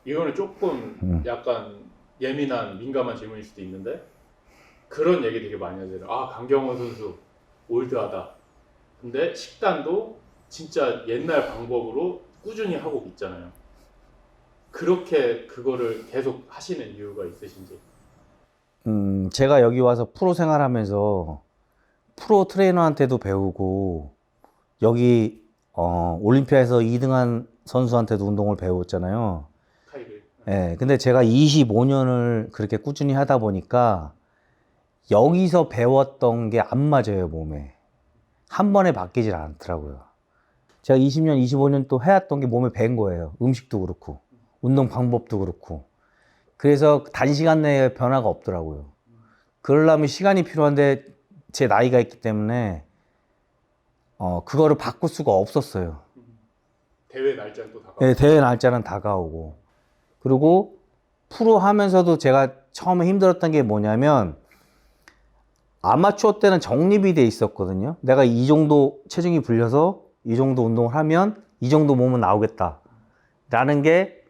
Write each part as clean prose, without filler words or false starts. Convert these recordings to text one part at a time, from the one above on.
이거는 조금 약간 예민한 민감한 질문일 수도 있는데 그런 얘기 되게 많이 하잖아요. 아, 강경원 선수 올드하다. 근데 식단도 진짜 옛날 방법으로 꾸준히 하고 있잖아요. 그렇게 그거를 계속 하시는 이유가 있으신지. 제가 여기 와서 프로 생활하면서 프로 트레이너한테도 배우고 여기 올림피아에서 2등한 선수한테도 운동을 배웠잖아요. 카이를. 예, 근데 제가 25년을 그렇게 꾸준히 하다 보니까 여기서 배웠던 게 안 맞아요, 몸에. 한 번에 바뀌질 않더라고요. 제가 20년, 25년 또 해왔던 게 몸에 밴 거예요. 음식도 그렇고, 운동 방법도 그렇고. 그래서 단시간 내에 변화가 없더라고요. 그러려면 시간이 필요한데 제 나이가 있기 때문에 그거를 바꿀 수가 없었어요. 대회 날짜는 또 다가오고. 예, 대회 날짜는 다가오고. 그리고 프로 하면서도 제가 처음에 힘들었던 게 뭐냐면 아마추어 때는 정립이 돼 있었거든요. 내가 이 정도 체중이 불려서 이 정도 운동을 하면 이 정도 몸은 나오겠다. 라는 게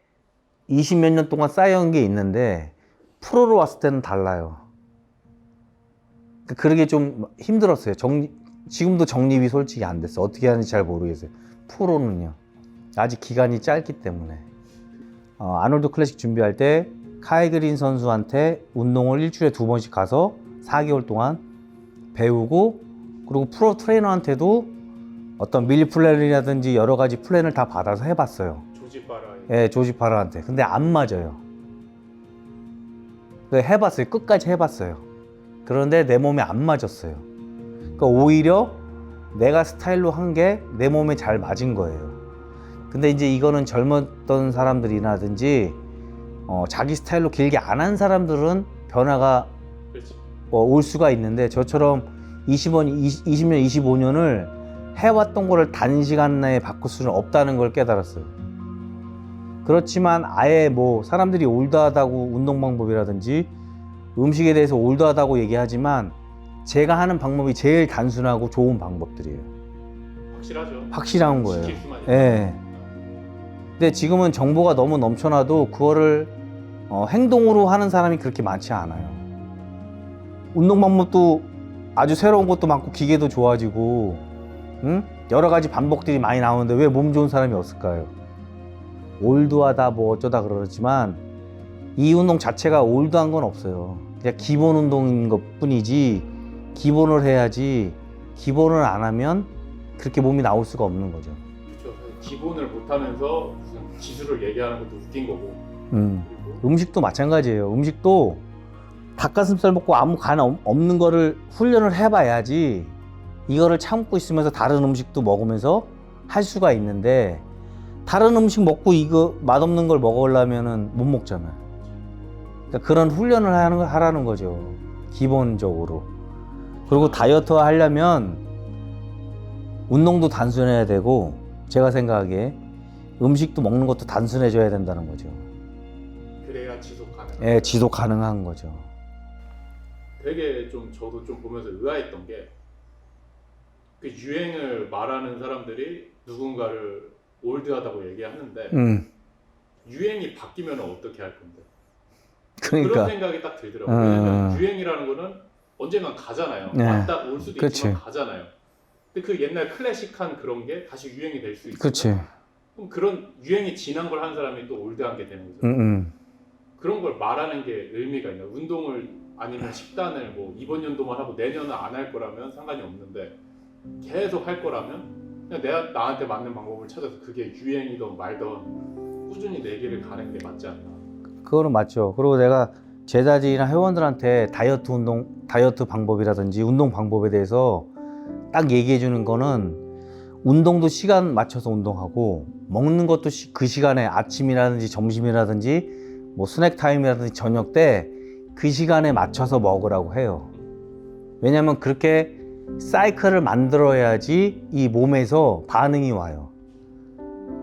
20 몇 년 동안 쌓여온 게 있는데 프로로 왔을 때는 달라요. 그러게 좀 힘들었어요. 지금도 정립이 솔직히 안 됐어. 어떻게 하는지 잘 모르겠어요. 프로는요. 아직 기간이 짧기 때문에. 아놀드 클래식 준비할 때 카이 그린 선수한테 운동을 일주일에 2번씩 가서 4개월 동안 배우고, 그리고 프로 트레이너한테도 어떤 밀리 플랜이라든지 여러 가지 플랜을 다 받아서 해봤어요. 조지바라. 예, 조지 파라한테. 근데 안 맞아요. 해봤어요. 끝까지 해봤어요. 그런데 내 몸에 안 맞았어요. 그러니까 오히려 내가 스타일로 한 게 내 몸에 잘 맞은 거예요. 근데 이제 이거는 젊었던 사람들이라든지 자기 스타일로 길게 안 한 사람들은 변화가 그렇지. 올 수가 있는데 저처럼 20년, 25년을 해왔던 거를 단시간 내에 바꿀 수는 없다는 걸 깨달았어요. 그렇지만 아예 뭐 사람들이 올드하다고 운동 방법이라든지 음식에 대해서 올드하다고 얘기하지만 제가 하는 방법이 제일 단순하고 좋은 방법들이에요. 확실하죠. 확실한 거예요. 지킬 수만 예. 근데 지금은 정보가 너무 넘쳐나도 그거를 행동으로 하는 사람이 그렇게 많지 않아요. 운동 방법도 아주 새로운 것도 많고 기계도 좋아지고, 응? 여러 가지 반복들이 많이 나오는데 왜 몸 좋은 사람이 없을까요? 올드하다 뭐 어쩌다 그러지만 이 운동 자체가 올드한 건 없어요. 그냥 기본 운동인 것 뿐이지 기본을 해야지 기본을 안 하면 그렇게 몸이 나올 수가 없는 거죠. 그렇죠. 기본을 못하면서 무슨 기술을 얘기하는 것도 웃긴 거고. 음. 그리고 음식도 마찬가지예요. 음식도 닭가슴살 먹고 아무 간 없는 거를 훈련을 해봐야지 이거를 참고 있으면서 다른 음식도 먹으면서 할 수가 있는데 다른 음식 먹고 이거 맛없는 걸 먹으려면은 못 먹잖아요. 그러니까 그런 훈련을 하라는 거죠. 기본적으로. 그리고 다이어트 하려면 운동도 단순해야 되고 제가 생각하기에 음식도 먹는 것도 단순해져야 된다는 거죠. 그래야 지속 가능. 예, 지속 가능한 거죠. 되게 좀 저도 좀 보면서 의아했던 게 그 유행을 말하는 사람들이 누군가를 올드하다고 얘기하는데 유행이 바뀌면 어떻게 할 건데? 그런 그러니까 생각이 딱 들더라고요. 왜냐면 유행이라는 거는 언젠간 가잖아요. 네. 왔다 올 수도 그치. 있지만 가잖아요. 근데 그 옛날 클래식한 그런 게 다시 유행이 될 수 있어요. 그렇지. 그럼 그런 유행이 지난 걸 하는 사람이 또 올드한 게 되는 거죠. 그런 걸 말하는 게 의미가 있나요? 운동을 아니면 식단을 뭐 이번 연도만 하고 내년은 안 할 거라면 상관이 없는데 계속 할 거라면 그냥 내가 나한테 맞는 방법을 찾아서 그게 유행이든 말든 꾸준히 내 길을 가는 게 맞지 않나. 그거는 맞죠. 그리고 내가 제자들이나 회원들한테 다이어트 방법이라든지 운동 방법에 대해서 딱 얘기해 주는 거는 운동도 시간 맞춰서 운동하고 먹는 것도 그 시간에 아침이라든지 점심이라든지 뭐 스낵 타임이라든지 저녁 때 그 시간에 맞춰서 먹으라고 해요. 왜냐면 그렇게 사이클을 만들어야지 이 몸에서 반응이 와요.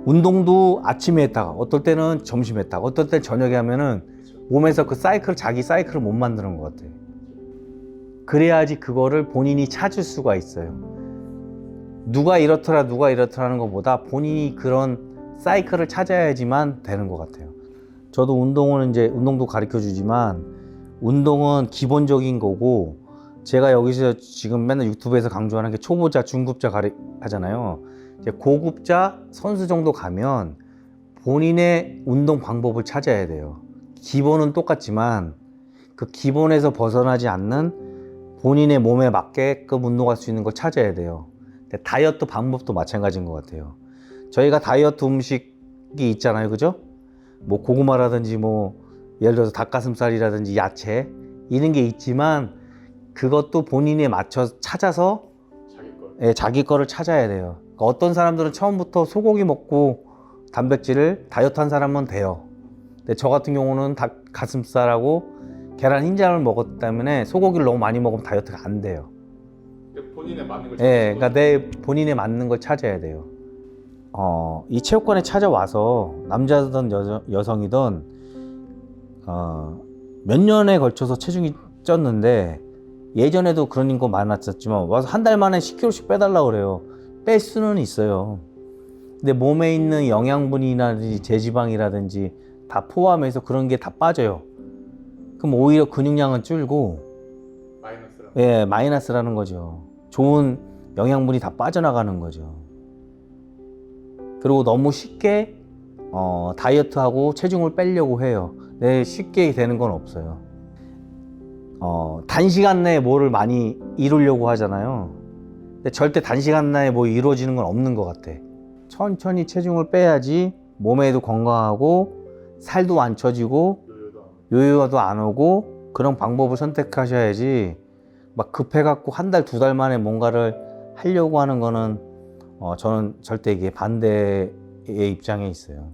운동도 아침에 했다가 어떨 때는 점심에 했다가 어떨 때는 저녁에 하면은 몸에서 그 자기 사이클을 못 만드는 것 같아요. 그래야지 그거를 본인이 찾을 수가 있어요. 누가 이렇더라는 것보다 본인이 그런 사이클을 찾아야지만 되는 것 같아요. 저도 운동은 이제 운동도 가르쳐 주지만 운동은 기본적인 거고 제가 여기서 지금 맨날 유튜브에서 강조하는 게 초보자, 중급자 하잖아요. 이제 고급자 선수 정도 가면 본인의 운동 방법을 찾아야 돼요. 기본은 똑같지만 그 기본에서 벗어나지 않는 본인의 몸에 맞게끔 운동할 수 있는 걸 찾아야 돼요. 근데 다이어트 방법도 마찬가지인 것 같아요. 저희가 다이어트 음식이 있잖아요, 그죠? 뭐 고구마라든지 뭐 예를 들어서 닭가슴살이라든지 야채 이런 게 있지만 그것도 본인에 맞춰 찾아서 자기 거를 찾아야 돼요. 그러니까 어떤 사람들은 처음부터 소고기 먹고 단백질을 다이어트 한 사람은 돼요. 근데 저 같은 경우는 닭가슴살하고 계란 흰자를 먹었기 때문에 소고기를 너무 많이 먹으면 다이어트가 안 돼요. 본인에 맞는 걸 예, 그러니까 내 본인에 맞는 걸 찾아야 돼요. 이 체육관에 찾아와서 남자든 여성이든 몇 년에 걸쳐서 체중이 쪘는데 예전에도 그런 거 많았었지만 와서 한 달 만에 10kg씩 빼달라고 그래요. 뺄 수는 있어요. 근데 몸에 있는 영양분이라든지 제지방이라든지 다 포함해서 그런 게 다 빠져요. 그럼 오히려 근육량은 줄고 마이너스라는 거죠. 좋은 영양분이 다 빠져나가는 거죠. 그리고 너무 쉽게 다이어트하고 체중을 빼려고 해요. 쉽게 되는 건 없어요. 단시간 내에 뭐를 많이 이루려고 하잖아요. 근데 절대 단시간 내에 뭐 이루어지는 건 없는 것 같아. 천천히 체중을 빼야지 몸에도 건강하고 살도 안 처지고 요요도 안 오고 그런 방법을 선택하셔야지 막 급해갖고 한 달, 두 달 만에 뭔가를 하려고 하는 거는 저는 절대 이게 반대의 입장에 있어요.